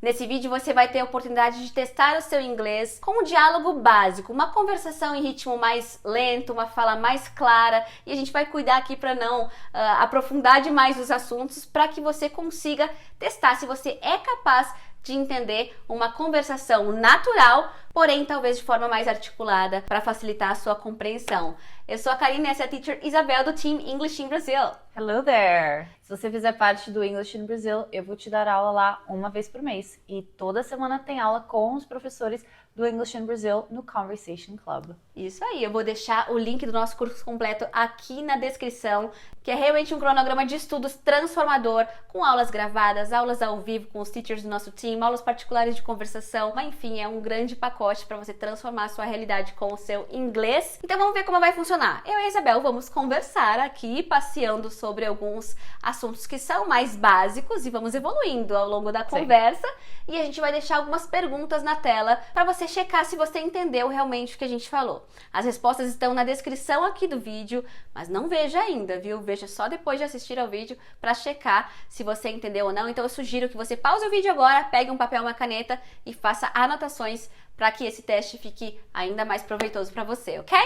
Nesse vídeo você vai ter a oportunidade de testar o seu inglês com um diálogo básico, uma conversação em ritmo mais lento, uma fala mais clara, e a gente vai cuidar aqui para não aprofundar demais os assuntos, para que você consiga testar se você é capaz de entender uma conversação natural, porém talvez de forma mais articulada, para facilitar a sua compreensão. Eu sou a Karine, essa é a Teacher Isabel do Team English in Brazil. Hello there! Se você fizer parte do English in Brazil, eu vou te dar aula lá uma vez por mês. E toda semana tem aula com os professores do English in Brazil no Conversation Club. Isso aí, eu vou deixar o link do nosso curso completo aqui na descrição, que é realmente um cronograma de estudos transformador, com aulas gravadas, aulas ao vivo com os teachers do nosso time, aulas particulares de conversação, mas enfim, é um grande pacote para você transformar a sua realidade com o seu inglês. Então vamos ver como vai funcionar. Eu e a Isabel vamos conversar aqui, passeando sobre alguns assuntos que são mais básicos e vamos evoluindo ao longo da conversa. E a gente vai deixar algumas perguntas na tela para você checar se você entendeu realmente o que a gente falou. As respostas estão na descrição aqui do vídeo, mas não veja ainda, viu? Veja só depois de assistir ao vídeo para checar se você entendeu ou não. Então eu sugiro que você pause o vídeo agora, pegue um papel e uma caneta e faça anotações para que esse teste fique ainda mais proveitoso para você, ok?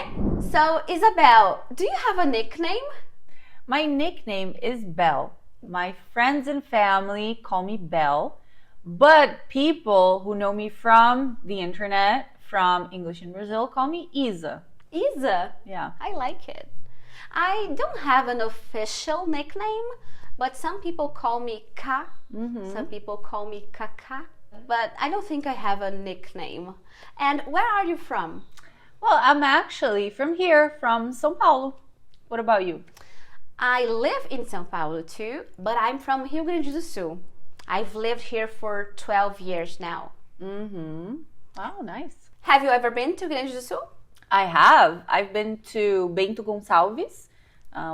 So, Isabel, do you have a nickname? My nickname is Belle. My friends and family call me Belle, but people who know me from the internet, from English in Brazil, call me Isa. Isa? Yeah. I like it. I don't have an official nickname, but some people call me Ka, some people call me Kaka, but I don't think I have a nickname. And where are you from? Well, I'm actually from here, from São Paulo. What about you? I live in São Paulo too, but I'm from Rio Grande do Sul. I've lived here for 12 years now. Wow, nice. Have you ever been to Rio Grande do Sul? I have. I've been to Bento Gonçalves,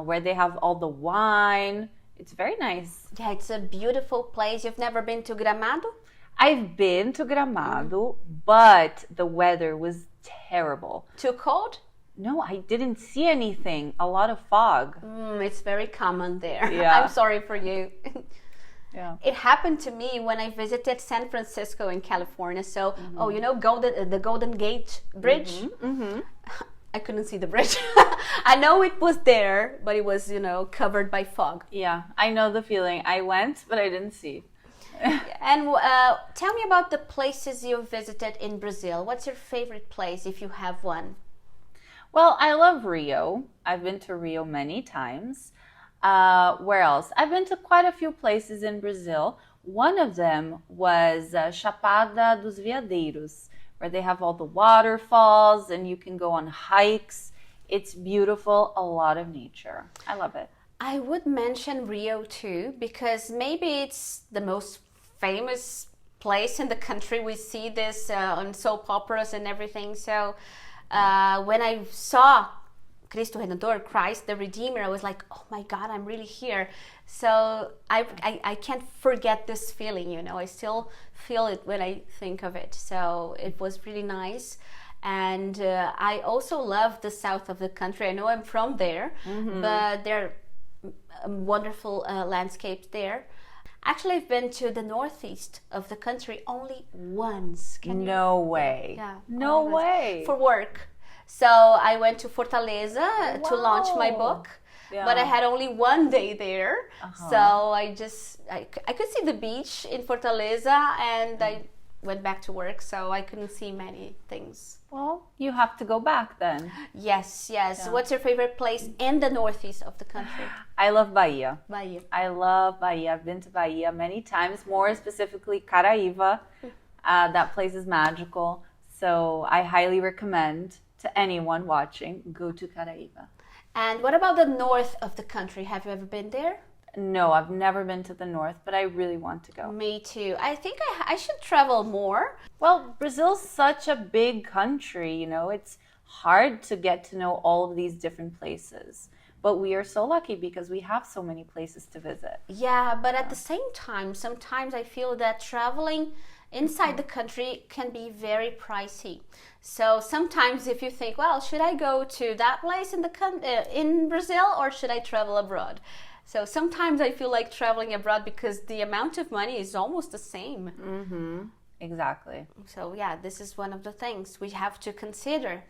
where they have all the wine. It's very nice. Yeah, it's a beautiful place. You've never been to Gramado? I've been to Gramado, but the weather was terrible. Too cold? No, I didn't see anything. A lot of fog. It's very common there. Yeah. I'm sorry for you. Yeah. It happened to me when I visited San Francisco in California. So, you know, the Golden Gate Bridge? I couldn't see the bridge. I know it was there, but it was, you know, covered by fog. Yeah, I know the feeling. I went, but I didn't see. And tell me about the places you visited in Brazil. What's your favorite place, if you have one? Well, I love Rio. I've been to Rio many times. Where else? I've been to quite a few places in Brazil. One of them was Chapada dos Veadeiros, where they have all the waterfalls and you can go on hikes. It's beautiful, a lot of nature. I love it. I would mention Rio too, because maybe it's the most famous place in the country. We see this on soap operas and everything. So when I saw Cristo Redentor, Christ the Redeemer, I was like, oh my God, I'm really here. So I can't forget this feeling, you know. I still feel it when I think of it. So it was really nice. And I also love the south of the country. I know I'm from there, but there are wonderful landscapes there. Actually, I've been to the northeast of the country only once. No way. Yeah. No way. For work. So I went to Fortaleza to launch my book, but I had only one day there. So I could see the beach in Fortaleza, and I went back to work, so I couldn't see many things. Well, you have to go back then. Yes. Yeah. What's your favorite place in the northeast of the country? I love Bahia. Bahia. I love Bahia. I've been to Bahia many times, more specifically Caraíva. That place is magical. So I highly recommend to anyone watching, go to Caraíva. And what about the north of the country? Have you ever been there? No, I've never been to the north, but I really want to go. Me too. I think I should travel more. Well, Brazil's such a big country, you know, it's hard to get to know all of these different places. But we are so lucky because we have so many places to visit. Yeah, but at the same time, sometimes I feel that traveling inside the country can be very pricey. So sometimes if you think, well, should I go to that place in Brazil or should I travel abroad? So sometimes I feel like traveling abroad because the amount of money is almost the same. Mm-hmm. Exactly. So yeah, this is one of the things we have to consider.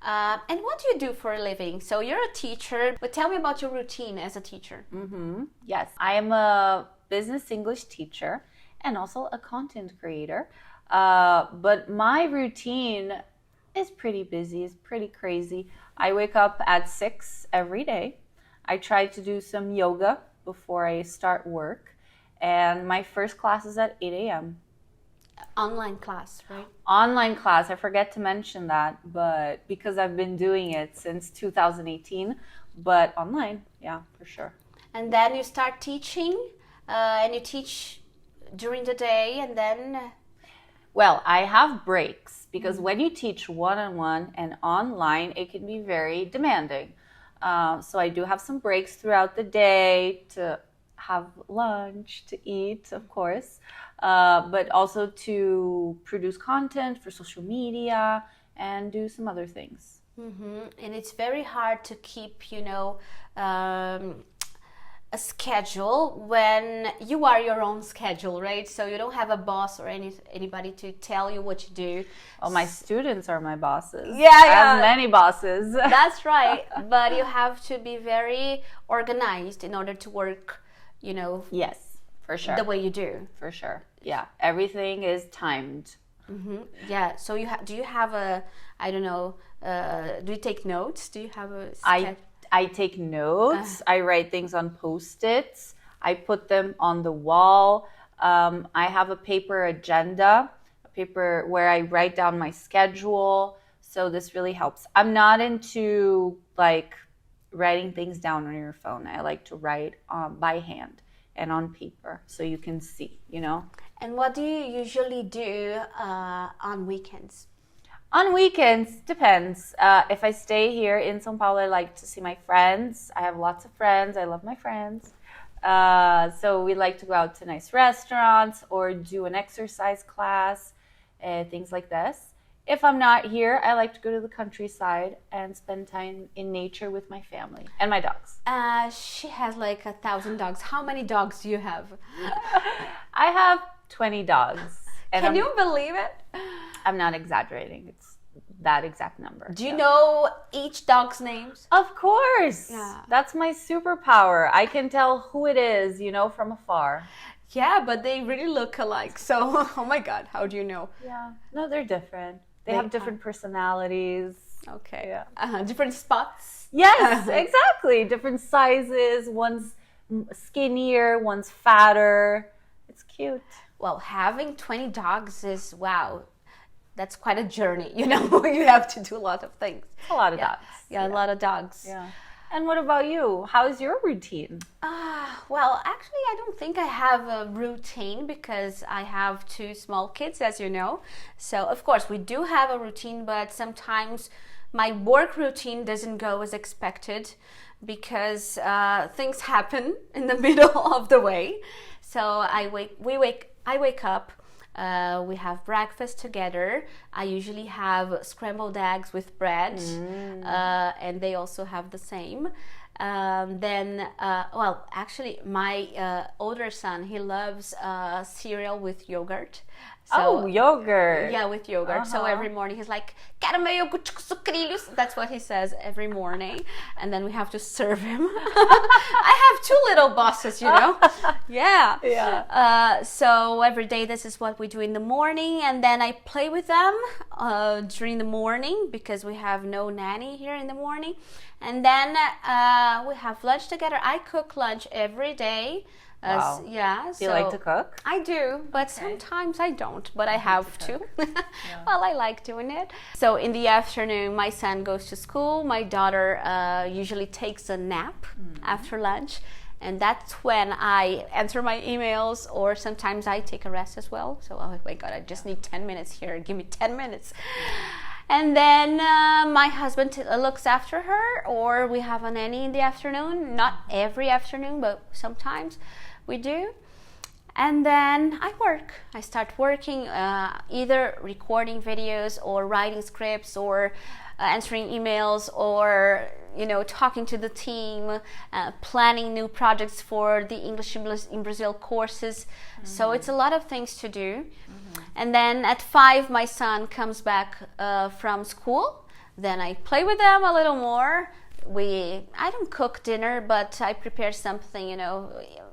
And what do you do for a living? So you're a teacher, but tell me about your routine as a teacher. Mm-hmm. Yes, I am a business English teacher and also a content creator. But my routine is pretty busy, it's pretty crazy. I wake up at 6 every day. I try to do some yoga before I start work. And my first class is at 8 a.m. Online class, right? Online class, I forget to mention that, but because I've been doing it since 2018, but online, yeah, for sure. And then you start teaching, and you teach during the day, and then... Well, I have breaks because when you teach one-on-one and online, it can be very demanding. So I do have some breaks throughout the day to have lunch, to eat, of course, but also to produce content for social media and do some other things. Mm-hmm. And it's very hard to keep, a schedule when you are your own schedule, right? So you don't have a boss or anybody to tell you what to do. Oh, my students are my bosses. Yeah, I have many bosses. That's right. But you have to be very organized in order to work, Yes, for sure. the way you do. For sure. Yeah, everything is timed. Mm-hmm. Yeah. So do you have a, I don't know, do you take notes? Do you have a I take notes. I write things on Post-its. I put them on the wall. I have a paper agenda, a paper where I write down my schedule. So this really helps. I'm not into writing things down on your phone. I like to write by hand and on paper so you can see, And what do you usually do on weekends? On weekends, depends. If I stay here in São Paulo, I like to see my friends. I have lots of friends. I love my friends. So we like to go out to nice restaurants or do an exercise class, things like this. If I'm not here, I like to go to the countryside and spend time in nature with my family and my dogs. She has 1,000 dogs. How many dogs do you have? I have 20 dogs. And Can you believe it? I'm not exaggerating. It's that exact number. Do you know each dog's names? Of course. Yeah. That's my superpower. I can tell who it is, from afar. Yeah, but they really look alike. So, oh my God, how do you know? Yeah. No, they're different. They have different personalities. Okay. Yeah. Different spots? Yes, exactly. Different sizes. One's skinnier, one's fatter. It's cute. Well, having 20 dogs is, wow, that's quite a journey. You have to do a lot of things. A lot of dogs. Yeah, a lot of dogs. Yeah. And what about you? How's your routine? Well, actually, I don't think I have a routine because I have 2 small kids, as you know. So, of course, we do have a routine, but sometimes my work routine doesn't go as expected because things happen in the middle of the way. So I wake up, we have breakfast together. I usually have scrambled eggs with bread, and they also have the same. Then, actually, my older son, he loves cereal with yogurt. So, yogurt. Yeah, with yogurt. So every morning he's like, quero meu iogurte com sucrilhos. That's what he says every morning. And then we have to serve him. I have 2 little bosses, Yeah. Yeah. So every day this is what we do in the morning. And then I play with them during the morning because we have no nanny here in the morning. And then we have lunch together. I cook lunch every day. Wow. Yeah. Do you like to cook? I do, but sometimes I don't, but I have to. Well, I like doing it. So in the afternoon, my son goes to school. My daughter usually takes a nap after lunch. And that's when I answer my emails, or sometimes I take a rest as well. So, oh my God, I just need 10 minutes here. Give me 10 minutes. And then my husband looks after her, or we have a nanny in the afternoon. Not every afternoon, but sometimes we do. And then I work. I start working, either recording videos or writing scripts or answering emails or, talking to the team, planning new projects for the English in Brazil courses. So it's a lot of things to do. And then at 5, my son comes back from school. Then I play with them a little more. I don't cook dinner, but I prepare something,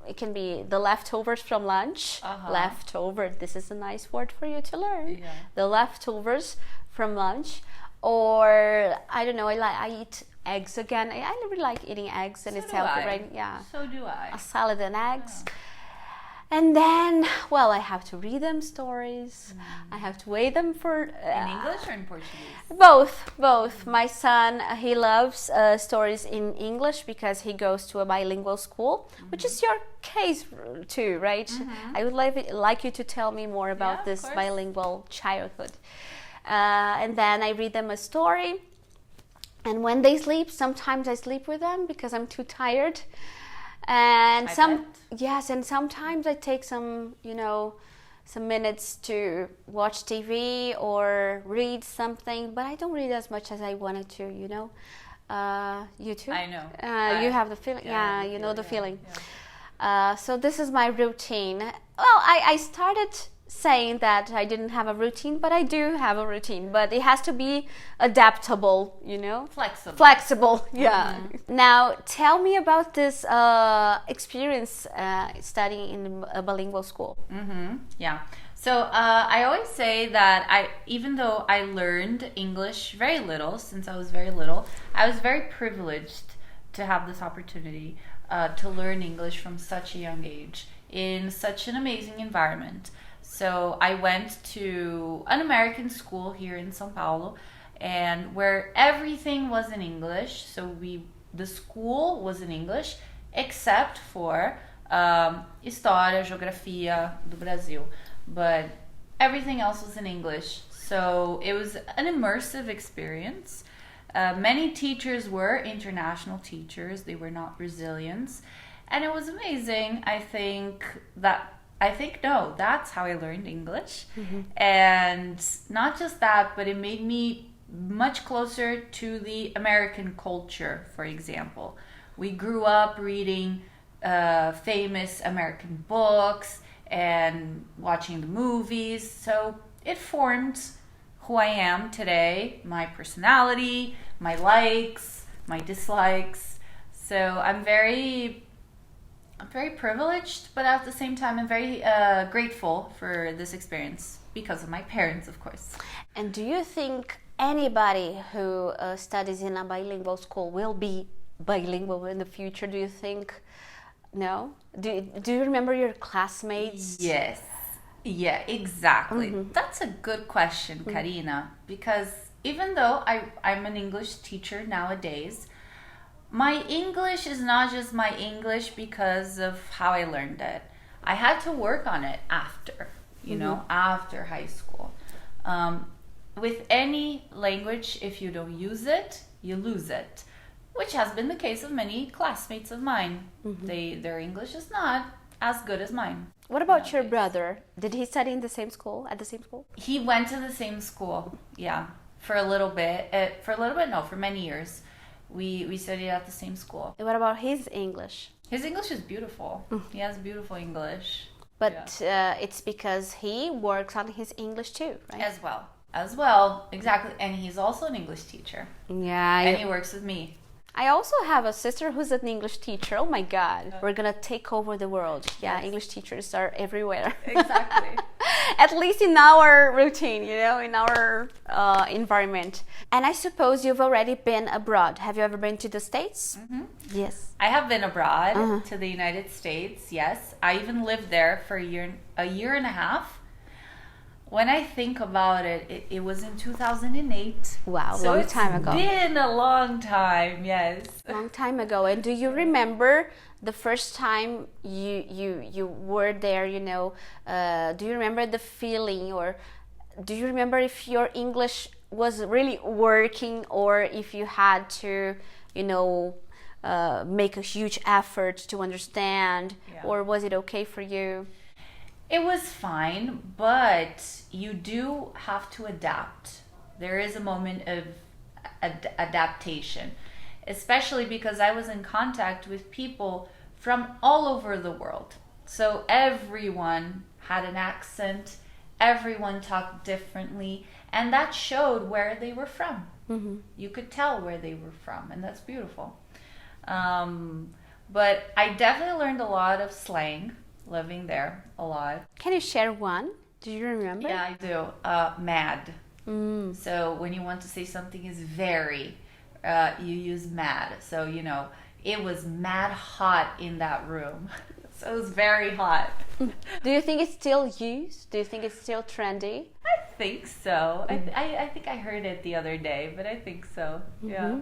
it can be the leftovers from lunch. Leftover, this is a nice word for you to learn. Yeah. The leftovers from lunch. Or, I don't know, I eat eggs again. I really like eating eggs, and So it's do healthy, I. right? Yeah. So do I. A salad and eggs. And then, well, I have to read them stories. I have to weigh them for... In English or in Portuguese? Both. My son, he loves stories in English because he goes to a bilingual school, which is your case too, right? I would like you to tell me more about this bilingual childhood. And then I read them a story. And when they sleep, sometimes I sleep with them because I'm too tired. And and sometimes I take some minutes to watch TV or read something, but I don't read as much as I wanted to, you too? I know. You have the feeling, the feeling. Yeah. So this is my routine. Well, I started saying that I didn't have a routine, but I do have a routine, but it has to be adaptable, flexible, yeah. Now tell me about this experience studying in a bilingual school. Yeah, so I always say that even though I learned English very little, since I was very little, I was very privileged to have this opportunity to learn English from such a young age in such an amazing environment. So I went to an American school here in São Paulo, and where everything was in English. So the school was in English, except for História, Geografia do Brasil. But everything else was in English. So it was an immersive experience. Many teachers were international teachers. They were not Brazilians. And it was amazing. That's how I learned English. And not just that, but it made me much closer to the American culture, for example. We grew up reading famous American books and watching the movies. So it formed who I am today, my personality, my likes, my dislikes. So I'm very privileged, but at the same time, I'm very grateful for this experience because of my parents, of course. And do you think anybody who studies in a bilingual school will be bilingual in the future? Do you think? No? Do you remember your classmates? Yes. Yeah, exactly. That's a good question, Karina, because even though I'm an English teacher nowadays, my English is not just my English because of how I learned it. I had to work on it after, after high school. With any language, if you don't use it, you lose it, which has been the case of many classmates of mine. Their English is not as good as mine. What about your brother? Did he study in the same school, at the same school? He went to the same school, yeah, for a little bit. No, for many years. We studied at the same school. And what about his English? His English is beautiful. He has beautiful English. But it's because he works on his English too, right? As well, exactly. And he's also an English teacher. Yeah. And he works with me. I also have a sister who's an English teacher. Oh my God. We're going to take over the world. Yeah, yes. English teachers are everywhere. Exactly. At least in our routine, in our environment. And I suppose you've already been abroad. Have you ever been to the States? Yes. I have been abroad to the United States, yes. I even lived there for a year and a half. When I think about it, it was in 2008. Wow, so long time ago. It's been a long time, yes. Long time ago. And do you remember the first time you were there, do you remember the feeling, or do you remember if your English was really working, or if you had to, make a huge effort to understand, or was it okay for you? It was fine, but you do have to adapt. There is a moment of adaptation. especially because I was in contact with people from all over the world. So everyone had an accent, everyone talked differently, and that showed where they were from. You could tell where they were from, and that's beautiful. But I definitely learned a lot of slang living there, a lot. Can you share one? Do you remember? Yeah, I do. Mad. So when you want to say something is very, you use mad. So, you know, it was mad hot in that room. So it was very hot. Do you think it's still used? Do you think it's still trendy? I think so. I think I heard it the other day, but I think so. Yeah.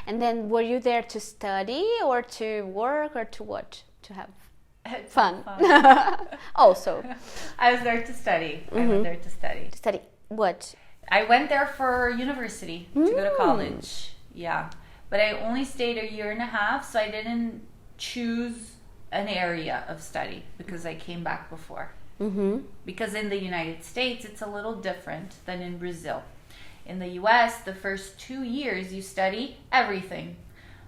And then were you there to study or to work or to what? To have fun. Also. I was there to study. I went there to study. To study what? I went there for university to go to college. Yeah. But I only stayed a year and a half, so I didn't choose an area of study because I came back before. Because in the United States, it's a little different than in Brazil. In the US, the first 2 years, you study everything.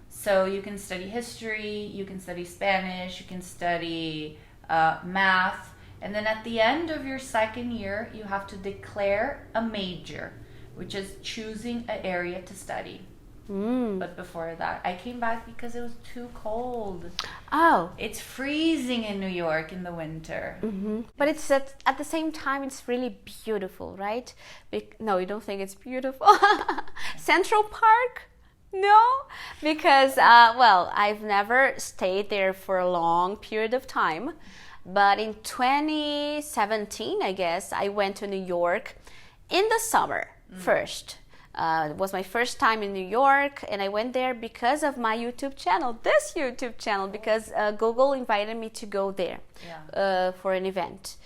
So you can study history, you can study Spanish, you can study math. And then at the end of your second year, you have to declare a major, which is choosing an area to study. But before that, I came back because it was too cold. Oh. It's freezing in New York in the winter. But it's at the same time, it's really beautiful, right? No, you don't think it's beautiful? Central Park? No, because, well, I've never stayed there for a long period of time. But in 2017, I guess, I went to New York in the summer first. It was my first time in New York, and I went there because of my YouTube channel, this YouTube channel, because Google invited me to go there for an event.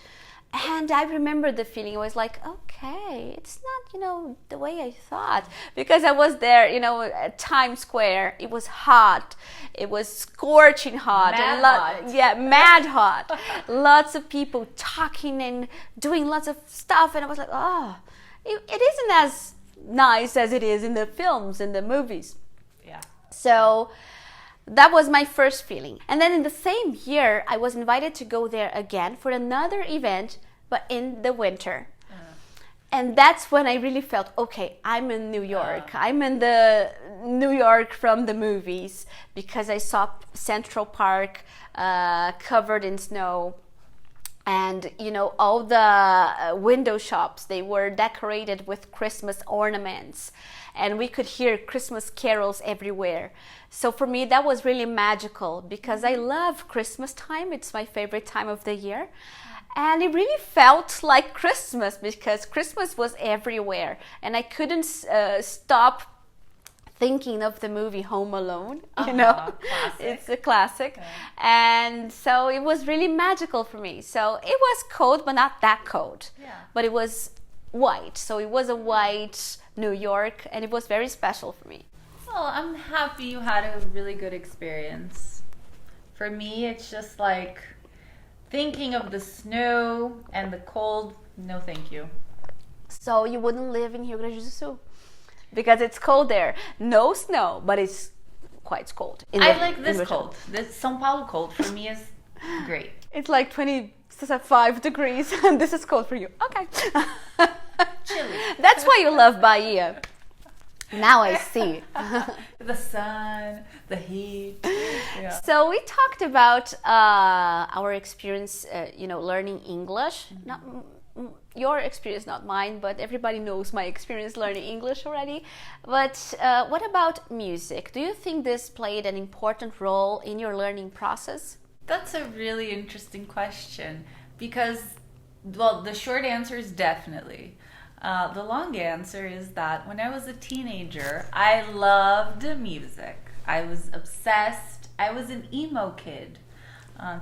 And I remember the feeling. I was like, okay, it's not, you know, the way I thought. Because I was there, you know, at Times Square. It was hot. It was scorching hot. Mad hot. Yeah, mad hot. Lots of people talking and doing lots of stuff. And I was like, oh, it isn't as nice as it is in the films, in the movies. Yeah. So that was my first feeling. And then in the same year, I was invited to go there again for another event, but in the winter. And that's when I really felt, okay, I'm in New York. I'm in the New York from the movies, because I saw Central Park covered in snow. And, you know, all the window shops, they were decorated with Christmas ornaments. And we could hear Christmas carols everywhere. So for me, that was really magical, because I love Christmas time. It's my favorite time of the year. And it really felt like Christmas, because Christmas was everywhere. And I couldn't stop thinking of the movie Home Alone, you know. Classic. It's a classic. Okay. And so it was really magical for me. So it was cold, but not that cold. Yeah. But it was white. So it was a white New York, and it was very special for me. Well, I'm happy you had a really good experience. For me, it's just like thinking of the snow and the cold. No, thank you. So you wouldn't live in Rio Grande do Sul? Because it's cold there. No snow, but it's quite cold. I like this cold. This São Paulo cold for me is great. It's like 25 degrees, and this is cold for you. Okay. Chilly. That's why you love Bahia. Now I see. The sun, the heat. Yeah. So we talked about our experience, you know, learning English. Not your experience, not mine, but everybody knows my experience learning English already. But what about music? Do you think this played an important role in your learning process? That's a really interesting question, because, well, the short answer is definitely. The long answer is that when I was a teenager, I loved music. I was obsessed. I was an emo kid.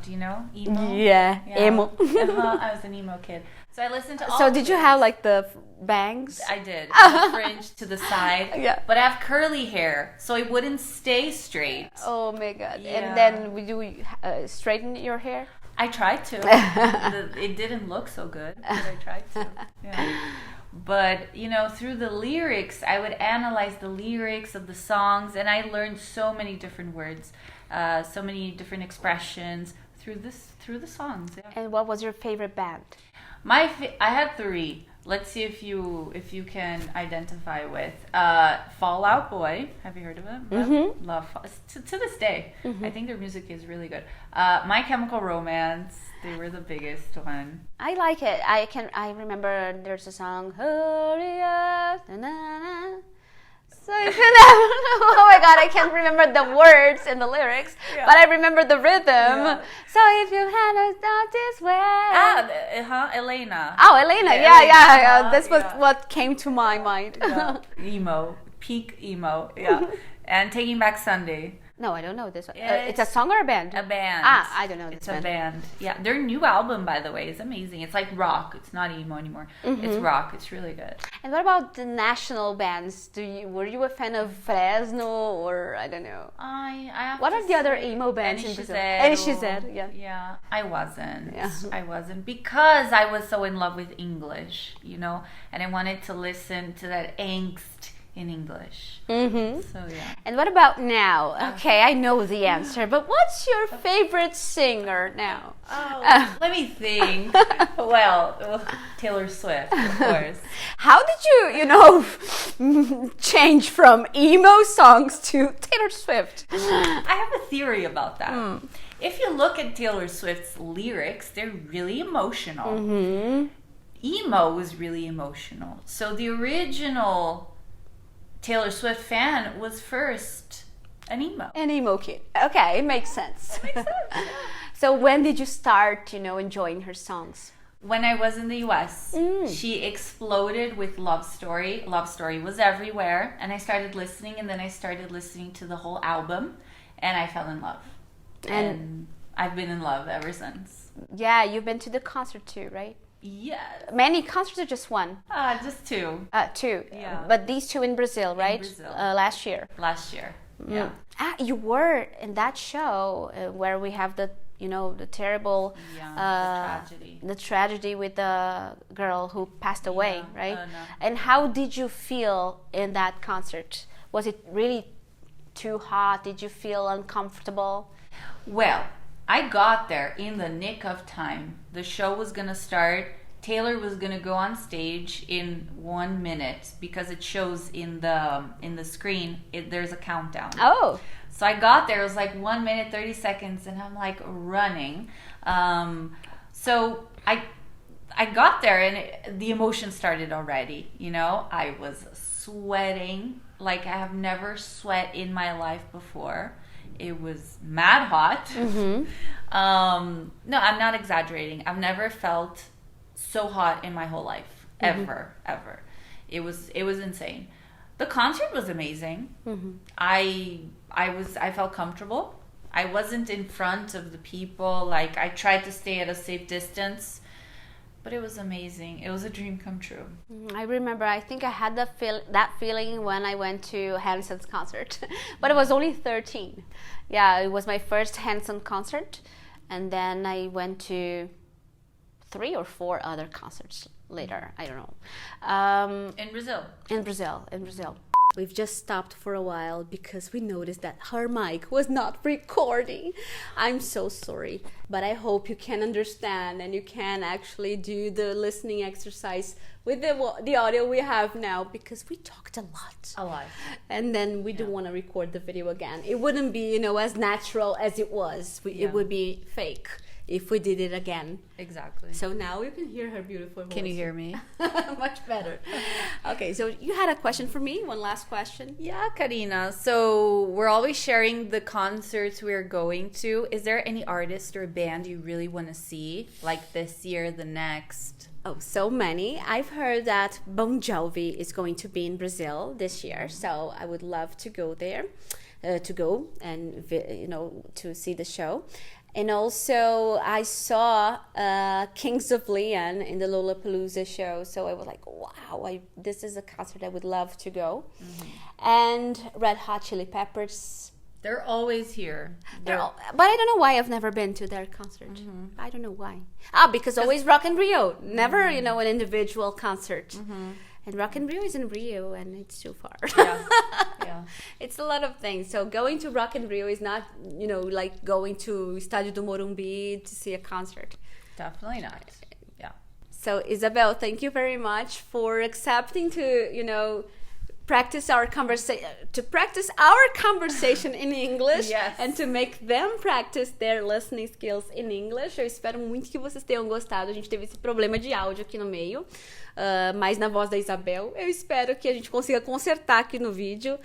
Do you know emo? Yeah. Emo. I was an emo kid. So I listened to all. So did you have like the bangs? I did. The fringe to the side. Yeah. But I have curly hair, so it wouldn't stay straight. Oh my God. Yeah. And then would you straighten your hair? I tried to. It didn't look so good, but I tried to. Yeah. But, through the lyrics, I would analyze the lyrics of the songs, and I learned so many different words, so many different expressions through the songs. Yeah. And what was your favorite band? I had 3. Let's see if you can identify with Fall Out Boy. Have you heard of it? Mm-hmm. Love to this day. I think their music is really good. My Chemical Romance. They were the biggest one. I like it. I remember there's a song, Hurry Up, na, na, na. So if you oh my god, I can't remember the words and the lyrics, but I remember the rhythm. Yeah. So if you had us down this way. Elena. Oh, Elena. Yeah. This was what came to my mind. Yeah. Emo. Peak emo. Yeah. And Taking Back Sunday. No, I don't know this one. It's a song or a band? A band. I don't know this band. It's a band. Yeah, their new album, by the way, is amazing. It's like rock. It's not emo anymore. It's rock. It's really good. And what about the national bands? Were you a fan of Fresno or I don't know? What are the other emo bands in Brazil? NX0, yeah. Yeah, I wasn't. Yeah. I wasn't because I was so in love with English, and I wanted to listen to that angst in English. So yeah. And what about now? Okay, I know the answer, but what's your favorite singer now? Let me think. Well, Taylor Swift, of course. How did you change from emo songs to Taylor Swift? I have a theory about that. If you look at Taylor Swift's lyrics, they're really emotional. Emo is really emotional. So the original Taylor Swift fan was first an emo. An emo kid. Okay, it makes sense. So when did you start, enjoying her songs? When I was in the US. She exploded with Love Story. Love Story was everywhere. And I started listening, and then I started listening to the whole album, and I fell in love. And I've been in love ever since. Yeah, you've been to the concert too, right? Yes. Many concerts or just one? Just 2. 2. Yeah. But these 2 in Brazil, right? In Brazil. Last year. Last year. Yeah. You were in that show where we have the terrible the tragedy with the girl who passed away, right? No. And how did you feel in that concert? Was it really too hot? Did you feel uncomfortable? Well, I got there in the nick of time. The show was going to start. Taylor was going to go on stage in 1 minute because it shows in the screen. There's a countdown. Oh. So I got there. It was like 1 minute, 30 seconds, and I'm like running. So I got there, and the emotion started already. I was sweating like I have never sweat in my life before. It was mad hot. No, I'm not exaggerating. I've never felt so hot in my whole life. Ever. It was insane. The concert was amazing. I felt comfortable. I wasn't in front of the people. Like, I tried to stay at a safe distance. But it was amazing. It was a dream come true. I remember, I think I had that feeling when I went to Hanson's concert. But I was only 13. Yeah, it was my first Hanson concert. And then I went to 3 or 4 other concerts later. I don't know. In Brazil. In Brazil. We've just stopped for a while because we noticed that her mic was not recording. I'm so sorry, but I hope you can understand and you can actually do the listening exercise with the audio we have now, because we talked a lot. And then we don't want to record the video again. It wouldn't be, as natural as it was. It would be fake if we did it again. Exactly. So now you can hear her beautiful voice. Can you hear me? Much better. Okay, so you had a question for me? One last question? Yeah, Karina. So we're always sharing the concerts we're going to. Is there any artist or band you really want to see, like this year, the next? Oh, so many. I've heard that Bon Jovi is going to be in Brazil this year, so I would love to go there, and to see the show. And also, I saw Kings of Leon in the Lollapalooza show, so I was like, wow, this is a concert I would love to go. And Red Hot Chili Peppers. They're always here. But I don't know why I've never been to their concert. I don't know why. Because always Rock in Rio. Never, an individual concert. And Rock in Rio is in Rio, and it's too far. Yeah. It's a lot of things. So going to Rock in Rio is not, like going to Estádio do Morumbi to see a concert. Definitely not. Yeah. So Isabel, thank you very much for accepting to, practice our conversation in English. Yes. And to make them practice their listening skills in English. Eu espero muito que vocês tenham gostado. A gente teve esse problema de áudio aqui no meio, mas na voz da Isabel. Eu espero que a gente consiga consertar aqui no vídeo.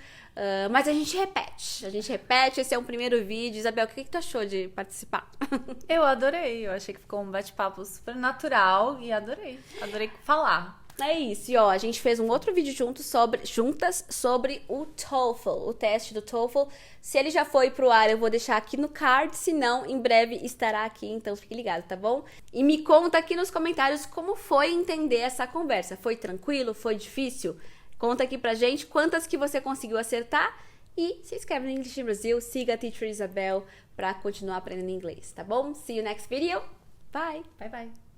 Mas a gente repete, esse é um primeiro vídeo. Isabel, o que tu achou de participar? Eu adorei, eu achei que ficou um bate-papo super natural e adorei falar. É isso, e a gente fez um outro vídeo juntas sobre o TOEFL, o teste do TOEFL. Se ele já foi pro ar, eu vou deixar aqui no card, se não, em breve estará aqui, então fique ligado, tá bom? E me conta aqui nos comentários como foi entender essa conversa. Foi tranquilo? Foi difícil? Conta aqui pra gente quantas que você conseguiu acertar e se inscreve no English Brasil, siga a Teacher Isabel pra continuar aprendendo inglês, tá bom? See you next video. Bye! Bye, bye!